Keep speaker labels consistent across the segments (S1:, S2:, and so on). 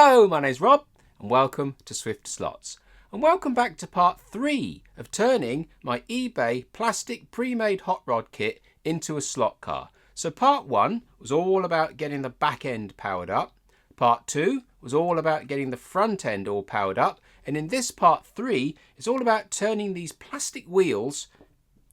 S1: Hello, my name's Rob and welcome to Swift Slots. And welcome back to part 3 of turning my eBay plastic pre-made hot rod kit into a slot car. So part 1 was all about getting the back end powered up. Part 2 was all about getting the front end all powered up. And in this part 3, it's all about turning these plastic wheels,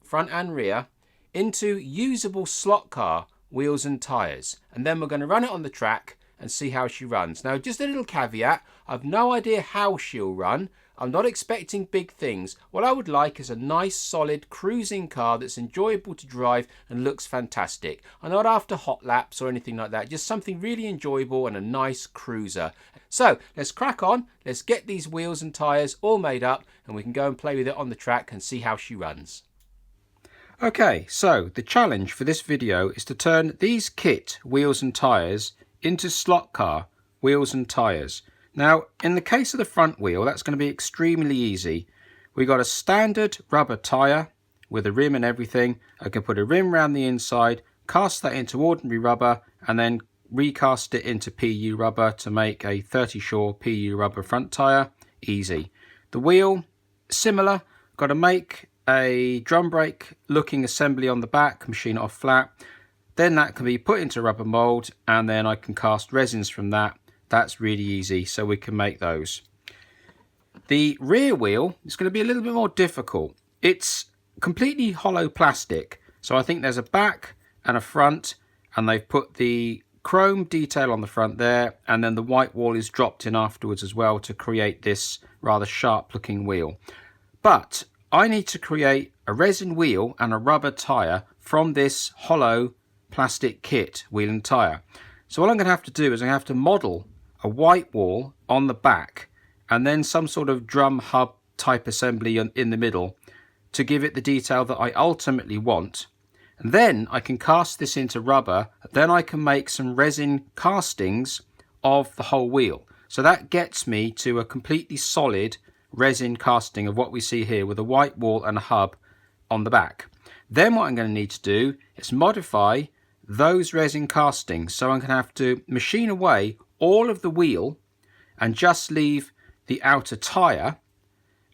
S1: front and rear, into usable slot car wheels and tyres. And then we're going to run it on the track and see how she runs. Now, just a little caveat, I've no idea how she'll run. I'm not expecting big things. What I would like is a nice, solid, cruising car that's enjoyable to drive and looks fantastic. I'm not after hot laps or anything like that, just something really enjoyable and a nice cruiser. So, let's crack on, let's get these wheels and tyres all made up and we can go and play with it on the track and see how she runs. Okay, so the challenge for this video is to turn these kit wheels and tyres into slot car wheels and tyres. Now, in the case of the front wheel, that's going to be extremely easy. We got a standard rubber tyre with a rim and everything. I can put a rim around the inside, cast that into ordinary rubber, and then recast it into PU rubber to make a 30 Shore PU rubber front tyre. Easy. The wheel, similar. Got to make a drum brake looking assembly on the back, machine it off flat. Then that can be put into rubber mould and then I can cast resins from that. That's really easy, so we can make those. The rear wheel is going to be a little bit more difficult. It's completely hollow plastic, so I think there's a back and a front, and they've put the chrome detail on the front there, and then the white wall is dropped in afterwards as well to create this rather sharp looking wheel. But I need to create a resin wheel and a rubber tyre from this hollow plastic kit wheel and tyre. So what I'm going to have to do is I'm going to have to model a white wall on the back and then some sort of drum hub type assembly in the middle to give it the detail that I ultimately want. And then I can cast this into rubber. Then I can make some resin castings of the whole wheel. So that gets me to a completely solid resin casting of what we see here with a white wall and a hub on the back. Then what I'm going to need to do is modify those resin castings. So I'm going to have to machine away all of the wheel and just leave the outer tyre.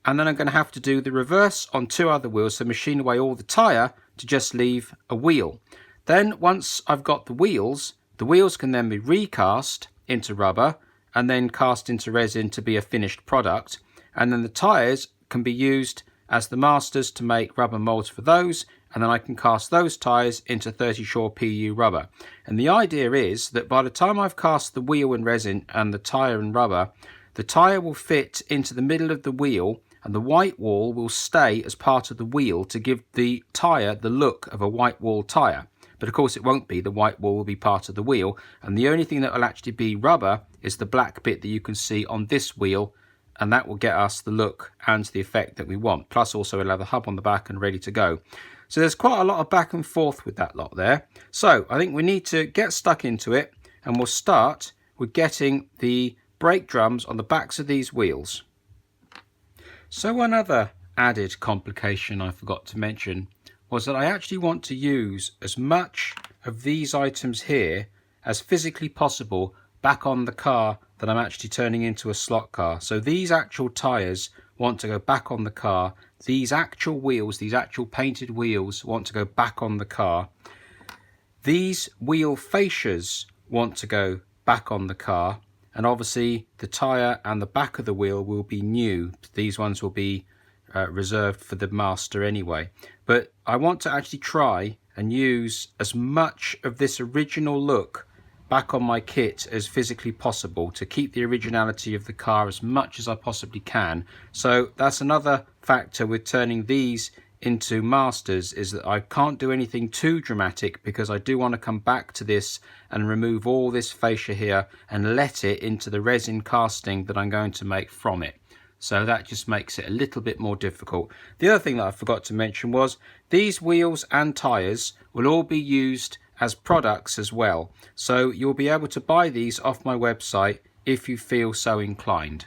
S1: And then I'm going to have to do the reverse on 2 other wheels. So machine away all the tyre to just leave a wheel. Then once I've got the wheels can then be recast into rubber and then cast into resin to be a finished product. And then the tyres can be used as the masters to make rubber moulds for those, and then I can cast those tyres into 30 Shore PU rubber. And the idea is that by the time I've cast the wheel and resin and the tyre and rubber, the tyre will fit into the middle of the wheel and the white wall will stay as part of the wheel to give the tyre the look of a white wall tyre. But of course it won't be, the white wall will be part of the wheel, and the only thing that will actually be rubber is the black bit that you can see on this wheel, and that will get us the look and the effect that we want. Plus also it'll have a hub on the back and ready to go. So there's quite a lot of back and forth with that lot there. So I think we need to get stuck into it, and we'll start with getting the brake drums on the backs of these wheels. So one other added complication I forgot to mention was that I actually want to use as much of these items here as physically possible back on the car that I'm actually turning into a slot car. So these actual tyres want to go back on the car. These actual wheels, these actual painted wheels want to go back on the car. These wheel fascias want to go back on the car. And obviously the tyre and the back of the wheel will be new. These ones will be reserved for the master anyway. But I want to actually try and use as much of this original look back on my kit as physically possible to keep the originality of the car as much as I possibly can. So that's another factor with turning these into masters, is that I can't do anything too dramatic because I do want to come back to this and remove all this fascia here and let it into the resin casting that I'm going to make from it. So that just makes it a little bit more difficult. The other thing that I forgot to mention was these wheels and tyres will all be used as products as well. So you'll be able to buy these off my website if you feel so inclined.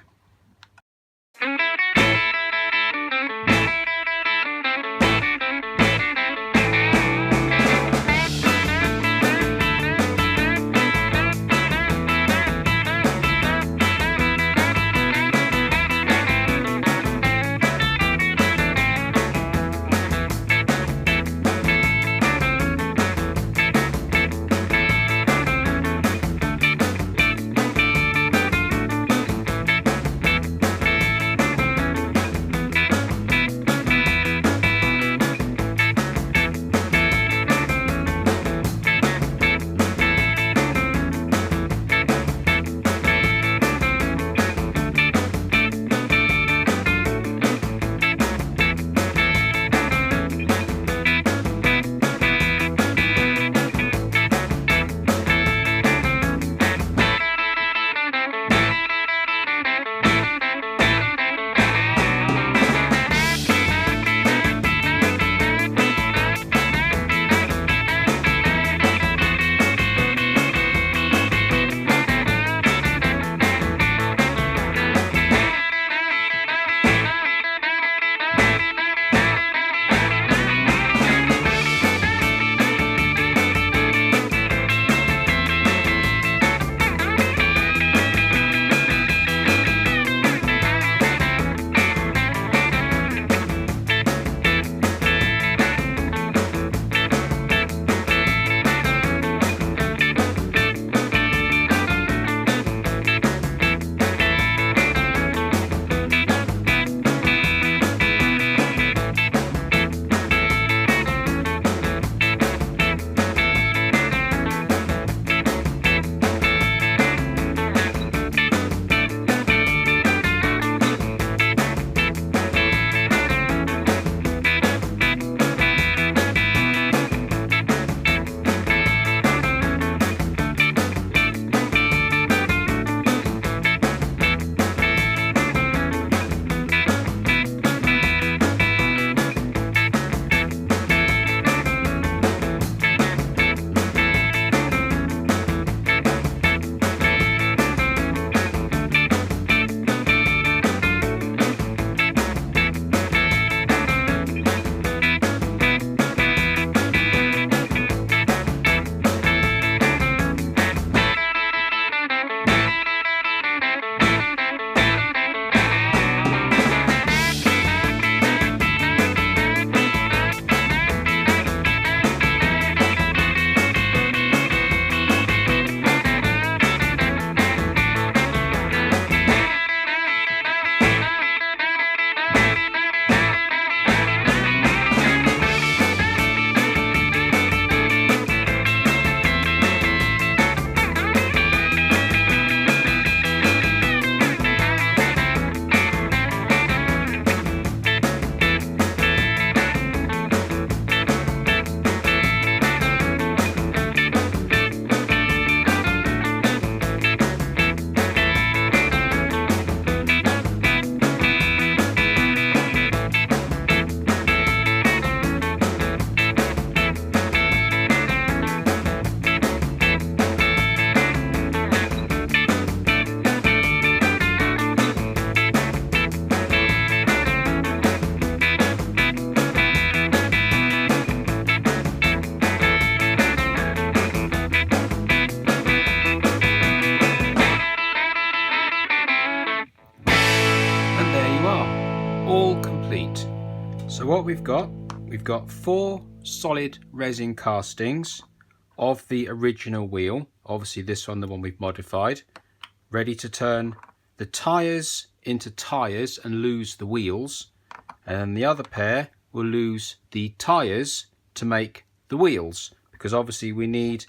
S1: So what we've got 4 solid resin castings of the original wheel, obviously this one, the one we've modified, ready to turn the tyres into tyres and lose the wheels, and the other pair will lose the tyres to make the wheels, because obviously we need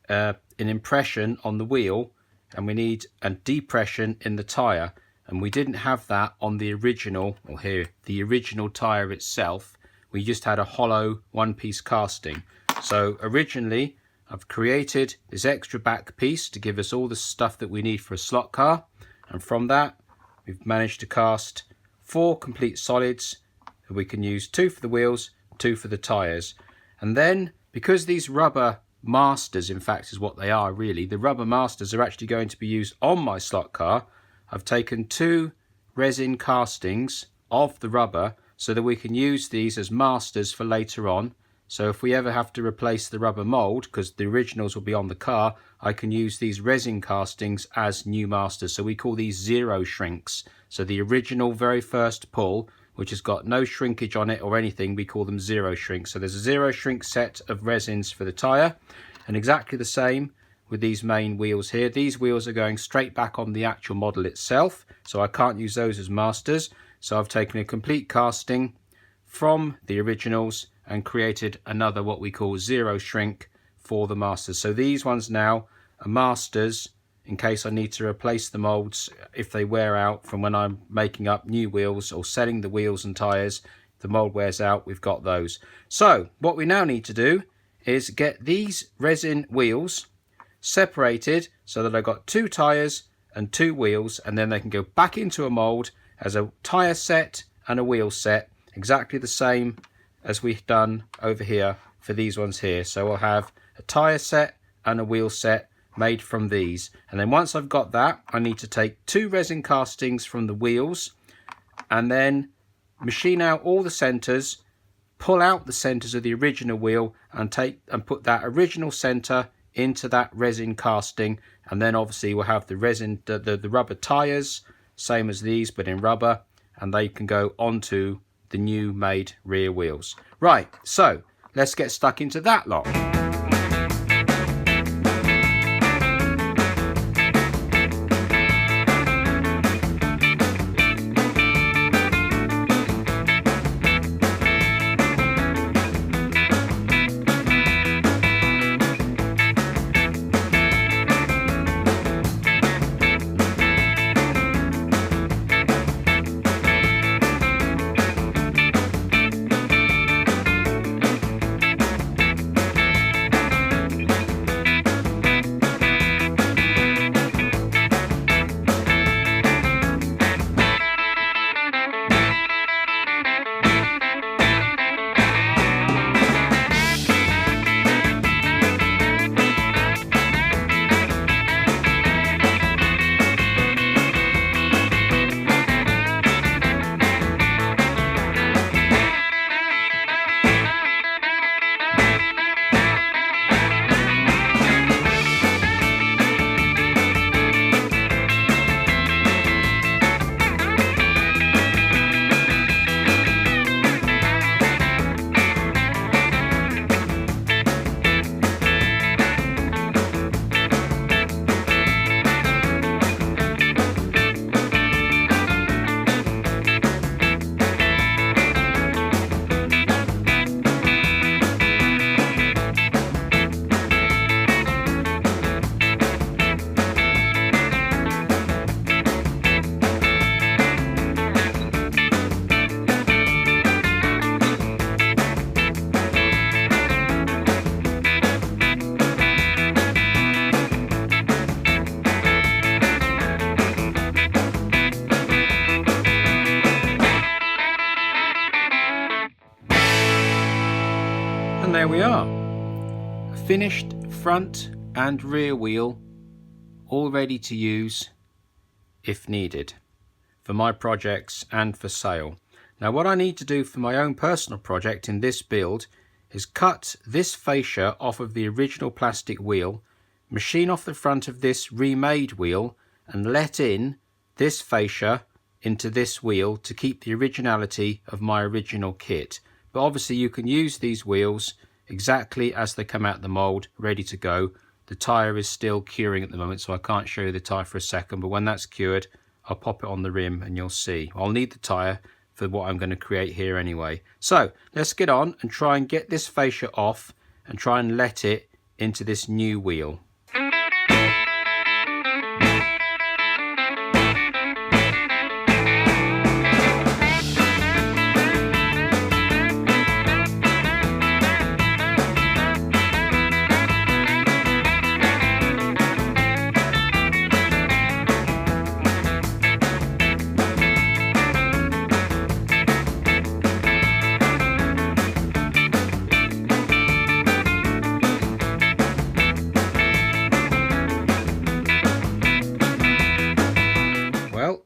S1: an impression on the wheel and we need a depression in the tyre, and we didn't have that on the original, or here, the original tyre itself. We just had a hollow one-piece casting. So originally I've created this extra back piece to give us all the stuff that we need for a slot car, and from that we've managed to cast 4 complete solids. We can use 2 for the wheels, 2 for the tyres. And then, because these rubber masters, in fact, is what they are really, the rubber masters are actually going to be used on my slot car, I've taken 2 resin castings of the rubber so that we can use these as masters for later on. So if we ever have to replace the rubber mould, because the originals will be on the car, I can use these resin castings as new masters. So we call these zero shrinks. So the original very first pull, which has got no shrinkage on it or anything, we call them zero shrinks. So there's a zero shrink set of resins for the tyre, and exactly the same with these main wheels here. These wheels are going straight back on the actual model itself, so I can't use those as masters. So I've taken a complete casting from the originals and created another what we call zero shrink for the masters. So these ones now are masters in case I need to replace the moulds if they wear out from when I'm making up new wheels or selling the wheels and tyres. The mould wears out, we've got those. So what we now need to do is get these resin wheels separated so that I've got 2 tyres and 2 wheels, and then they can go back into a mould as a tyre set and a wheel set, exactly the same as we've done over here for these ones here. So I'll have a tyre set and a wheel set made from these, and then once I've got that, I need to take 2 resin castings from the wheels and then machine out all the centres, pull out the centres of the original wheel and put that original centre into that resin casting, and then obviously we'll have the resin, the rubber tyres, same as these but in rubber, and they can go onto the new made rear wheels. Right, so let's get stuck into that lot. And there we are, a finished front and rear wheel, all ready to use if needed for my projects and for sale. Now what I need to do for my own personal project in this build is cut this fascia off of the original plastic wheel, machine off the front of this remade wheel and let in this fascia into this wheel to keep the originality of my original kit. But obviously you can use these wheels exactly as they come out the mould, ready to go. The tyre is still curing at the moment, so I can't show you the tyre for a second, but when that's cured, I'll pop it on the rim and you'll see. I'll need the tyre for what I'm going to create here anyway. So let's get on and try and get this fascia off and try and let it into this new wheel.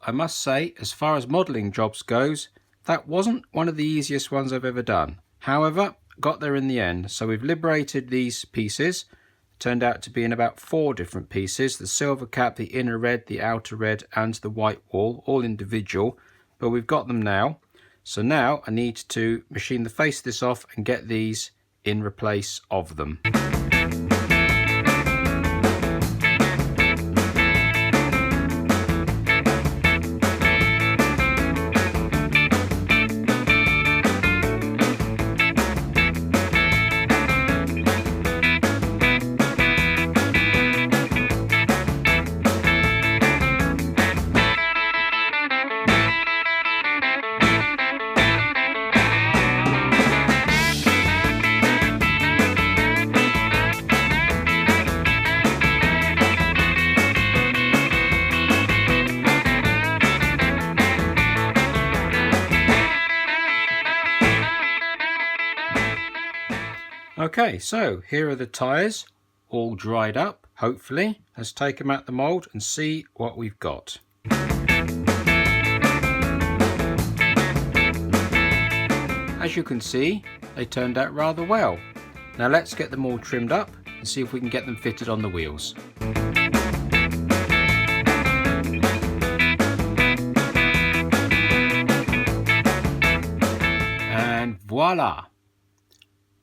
S1: I must say, as far as modelling jobs goes, that wasn't one of the easiest ones I've ever done. However, got there in the end. So we've liberated these pieces. Turned out to be in about 4 different pieces. The silver cap, the inner red, the outer red and the white wall, all individual. But we've got them now. So now I need to machine the face of this off and get these in replace of them. Okay, so here are the tyres, all dried up, hopefully. Let's take them out the mould and see what we've got. As you can see, they turned out rather well. Now let's get them all trimmed up and see if we can get them fitted on the wheels. And voila!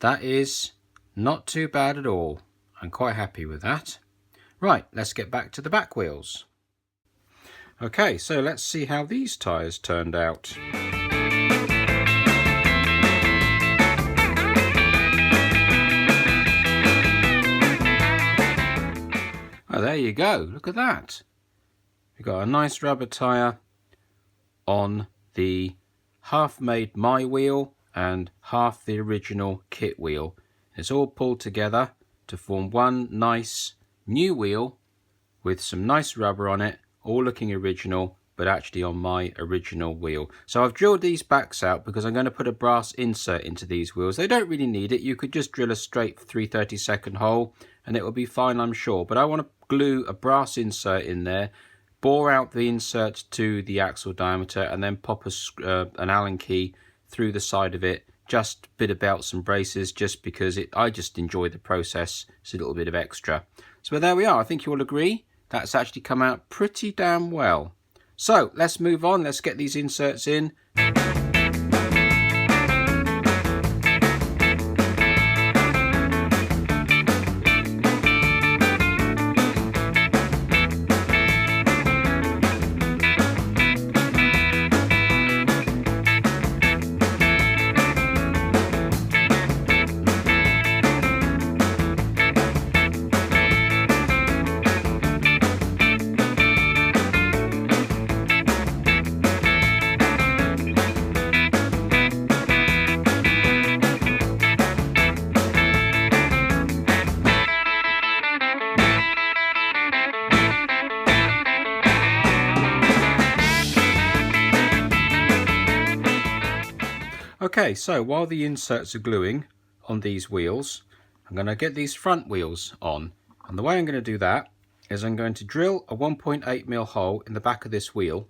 S1: That is not too bad at all. I'm quite happy with that. Right, let's get back to the back wheels. Okay, so let's see how these tyres turned out. Oh, there you go. Look at that. We've got a nice rubber tyre on the half-made my wheel and half the original kit wheel. It's all pulled together to form one nice new wheel with some nice rubber on it, all looking original, but actually on my original wheel. So I've drilled these backs out because I'm going to put a brass insert into these wheels. They don't really need it. You could just drill a straight 3/32 hole and it will be fine, I'm sure. But I want to glue a brass insert in there, bore out the insert to the axle diameter and then pop an Allen key through the side of it, just a bit of belts and braces, just because I just enjoy the process. It's a little bit of extra. So there we are. I think you'll agree that's actually come out pretty damn well. So let's move on. Let's get these inserts in. Okay, so while the inserts are gluing on these wheels, I'm going to get these front wheels on. And the way I'm going to do that is I'm going to drill a 1.8mm hole in the back of this wheel,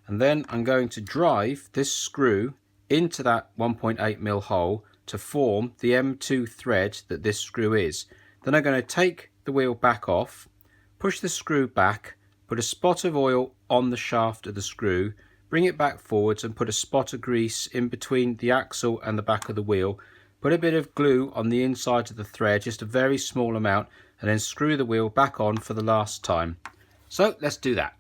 S1: and then I'm going to drive this screw into that 1.8mm hole to form the M2 thread that this screw is. Then I'm going to take the wheel back off, push the screw back, put a spot of oil on the shaft of the screw, bring it back forwards and put a spot of grease in between the axle and the back of the wheel. Put a bit of glue on the inside of the thread, just a very small amount, and then screw the wheel back on for the last time. So let's do that.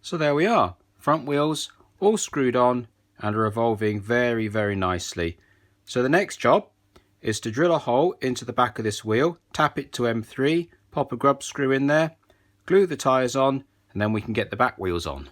S1: So there we are, front wheels all screwed on and are revolving very, very nicely. So the next job is to drill a hole into the back of this wheel, tap it to M3, pop a grub screw in there, glue the tyres on, and then we can get the back wheels on.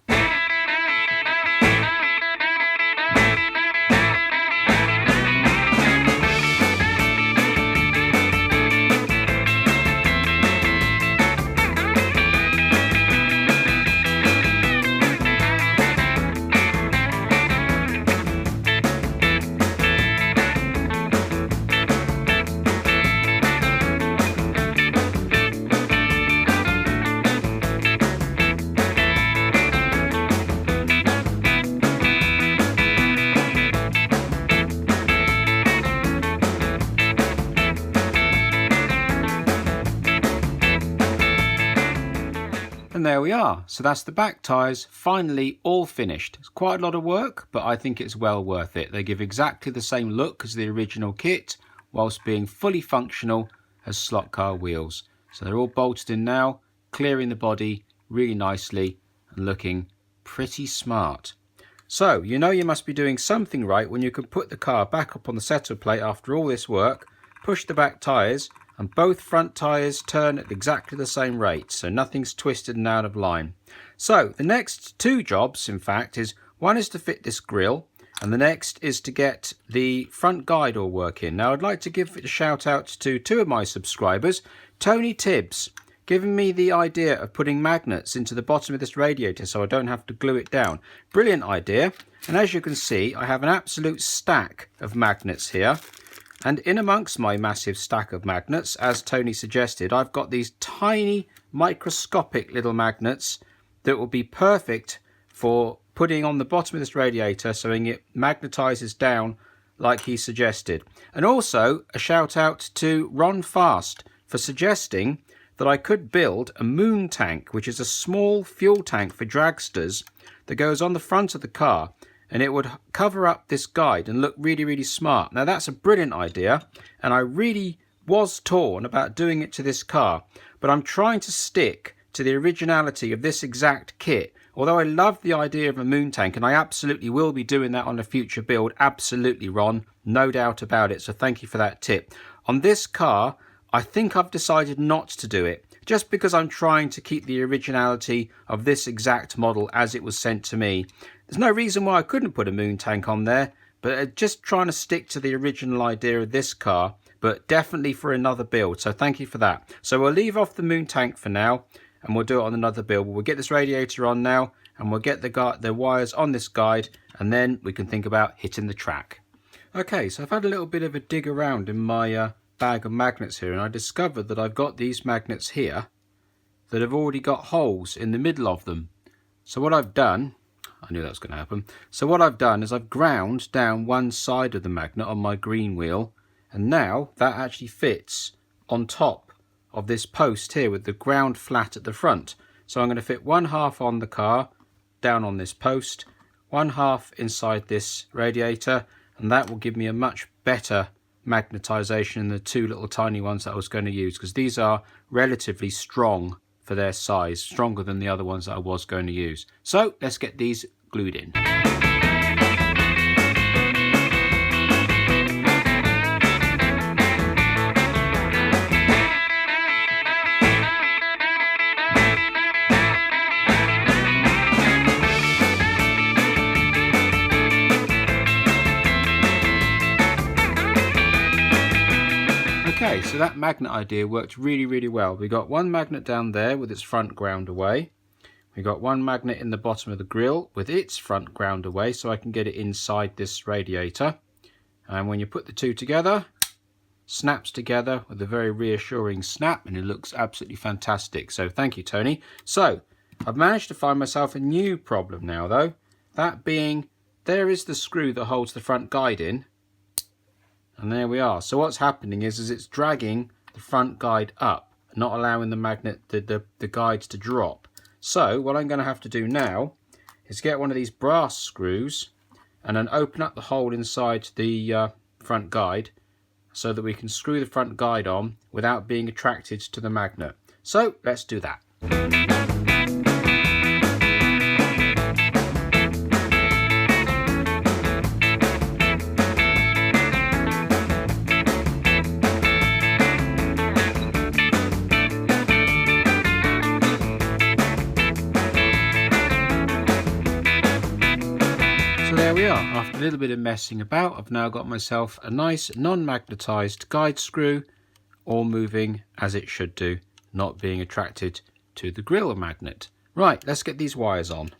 S1: And there we are. So that's the back tyres finally all finished. It's quite a lot of work, but I think it's well worth it. They give exactly the same look as the original kit, whilst being fully functional as slot car wheels. So they're all bolted in now, clearing the body really nicely and looking pretty smart. So you know you must be doing something right when you can put the car back up on the setter plate after all this work, push the back tyres, and both front tyres turn at exactly the same rate, so nothing's twisted and out of line. So the next two jobs, in fact, is one is to fit this grille, and the next is to get the front guide all working. Now I'd like to give a shout out to two of my subscribers, Tony Tibbs, giving me the idea of putting magnets into the bottom of this radiator so I don't have to glue it down. Brilliant idea, and as you can see I have an absolute stack of magnets here. And in amongst my massive stack of magnets, as Tony suggested, I've got these tiny microscopic little magnets that will be perfect for putting on the bottom of this radiator so it magnetizes down like he suggested. And also a shout out to Ron Fast for suggesting that I could build a moon tank, which is a small fuel tank for dragsters that goes on the front of the car, and it would cover up this guide and look really, really smart. Now that's a brilliant idea, and I really was torn about doing it to this car, but I'm trying to stick to the originality of this exact kit. Although I love the idea of a moon tank, and I absolutely will be doing that on a future build, absolutely Ron, no doubt about it, so thank you for that tip. On this car, I think I've decided not to do it, just because I'm trying to keep the originality of this exact model as it was sent to me. There's no reason why I couldn't put a moon tank on there, but just trying to stick to the original idea of this car, but definitely for another build, so thank you for that. So we'll leave off the moon tank for now, and we'll do it on another build. We'll get this radiator on now, and we'll get the wires on this guide, and then we can think about hitting the track. Okay, so I've had a little bit of a dig around in my bag of magnets here, and I discovered that I've got these magnets here that have already got holes in the middle of them. So what I've done, I knew that was going to happen, so what I've done is I've ground down one side of the magnet on my green wheel, and now that actually fits on top of this post here with the ground flat at the front. So I'm going to fit one half on the car down on this post, one half inside this radiator, and that will give me a much better magnetization than the two little tiny ones that I was going to use, because these are relatively strong for their size, stronger than the other ones that I was going to use. So let's get these glued in. Okay, Okay, so that magnet idea worked really well. We got one magnet down there with its front ground away. We got one magnet in the bottom of the grill with its front ground away, so I can get it inside this radiator. And when you put the two together, snaps together with a very reassuring snap, and it looks absolutely fantastic. So thank you, Tony. So I've managed to find myself a new problem now though, that being there is the screw that holds the front guide in, and there we are. So what's happening is it's dragging the front guide up, not allowing the magnet, the guides to drop. So what I'm going to have to do now is get one of these brass screws and then open up the hole inside the front guide so that we can screw the front guide on without being attracted to the magnet. So let's do that. There we are. After a little bit of messing about, I've now got myself a nice non-magnetised guide screw, all moving as it should do, not being attracted to the grill magnet. Right, let's get these wires on.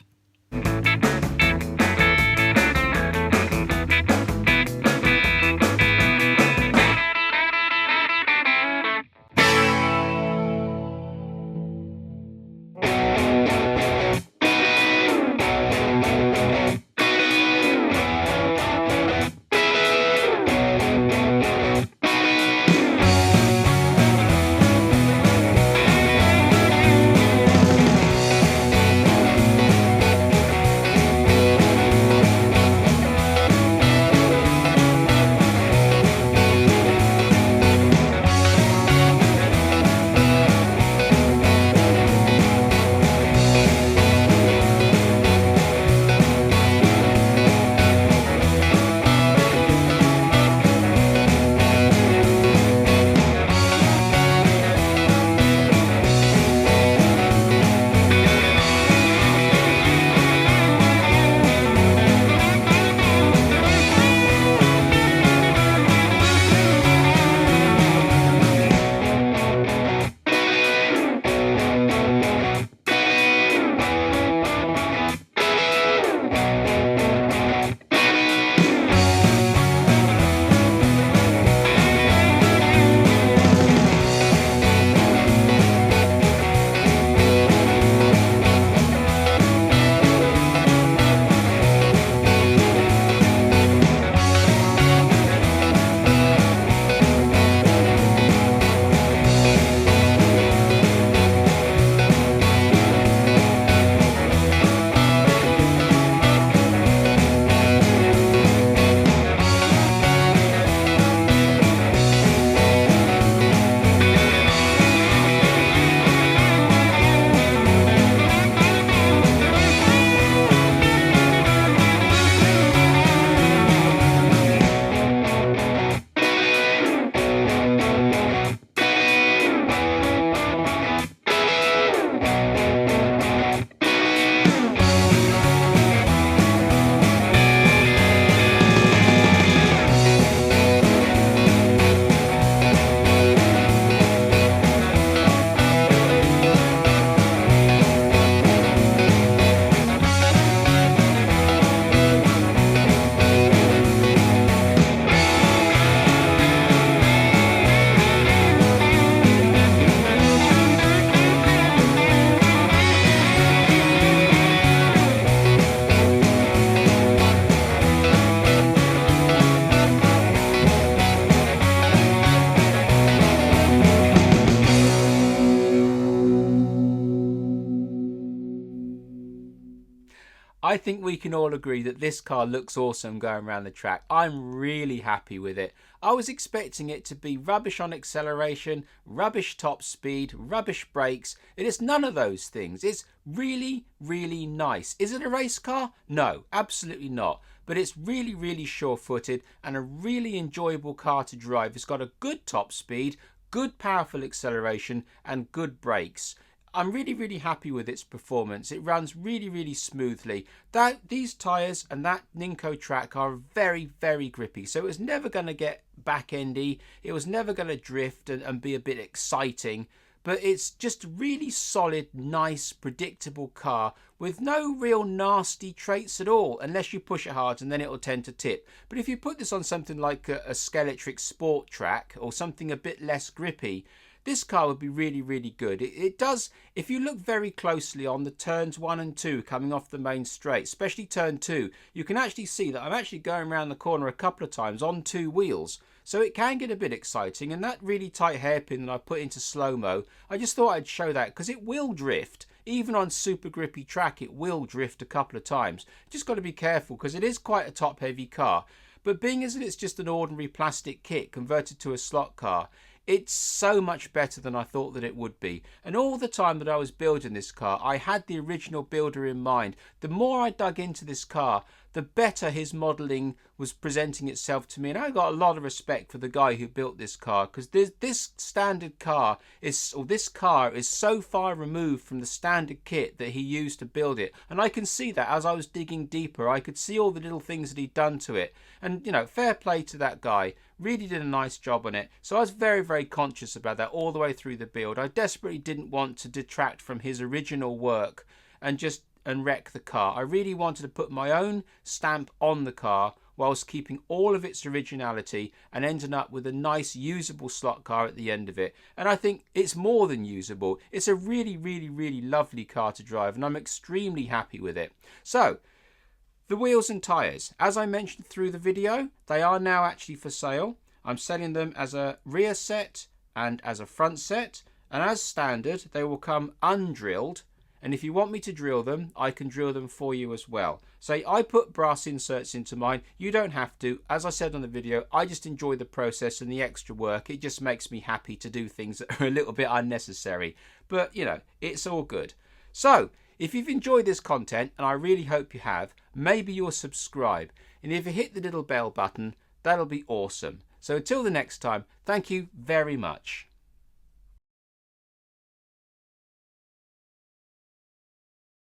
S1: I think we can all agree that this car looks awesome going around the track. I'm really happy with it. I was expecting it to be rubbish on acceleration, rubbish top speed, rubbish brakes. It is none of those things. It's really nice. Is it a race car? No, absolutely not. But it's really sure-footed and a really enjoyable car to drive. It's got a good top speed, good powerful acceleration and good brakes. I'm really happy with its performance. It runs really smoothly. These tyres and that Ninko track are very grippy, so it was never going to get back-endy. It was never going to drift and be a bit exciting. But it's just a really solid, nice, predictable car with no real nasty traits at all, unless you push it hard and then it'll tend to tip. But if you put this on something like a Skeletrix Sport Track or something a bit less grippy, this car would be really good. It does, if you look very closely on the turns 1 and 2 coming off the main straight, especially turn 2, you can actually see that I'm actually going around the corner a couple of times on 2 wheels. So it can get a bit exciting, and that really tight hairpin that I put into slow-mo, I just thought I'd show that because it will drift. Even on super grippy track, it will drift a couple of times. Just got to be careful because it is quite a top-heavy car. But being as it's just an ordinary plastic kit converted to a slot car, it's so much better than I thought that it would be. And all the time that I was building this car, I had the original builder in mind. The more I dug into this car, the better his modelling was presenting itself to me. And I got a lot of respect for the guy who built this car, because this standard car is, or this car is so far removed from the standard kit that he used to build it. And I can see that as I was digging deeper, I could see all the little things that he'd done to it. And, you know, fair play to that guy. Really did a nice job on it. So I was very conscious about that all the way through the build. I desperately didn't want to detract from his original work and wreck the car. I really wanted to put my own stamp on the car whilst keeping all of its originality and ending up with a nice usable slot car at the end of it. And I think it's more than usable. It's a really lovely car to drive, and I'm extremely happy with it. So the wheels and tyres, as I mentioned through the video, they are now actually for sale. I'm selling them as a rear set and as a front set, and as standard they will come undrilled, and if you want me to drill them, I can drill them for you as well. So I put brass inserts into mine. You don't have to. As I said on the video, I just enjoy the process and the extra work. It just makes me happy to do things that are a little bit unnecessary, but you know, it's all good. So if you've enjoyed this content, and I really hope you have, maybe you'll subscribe. And if you hit the little bell button, that'll be awesome. So until the next time, thank you very much.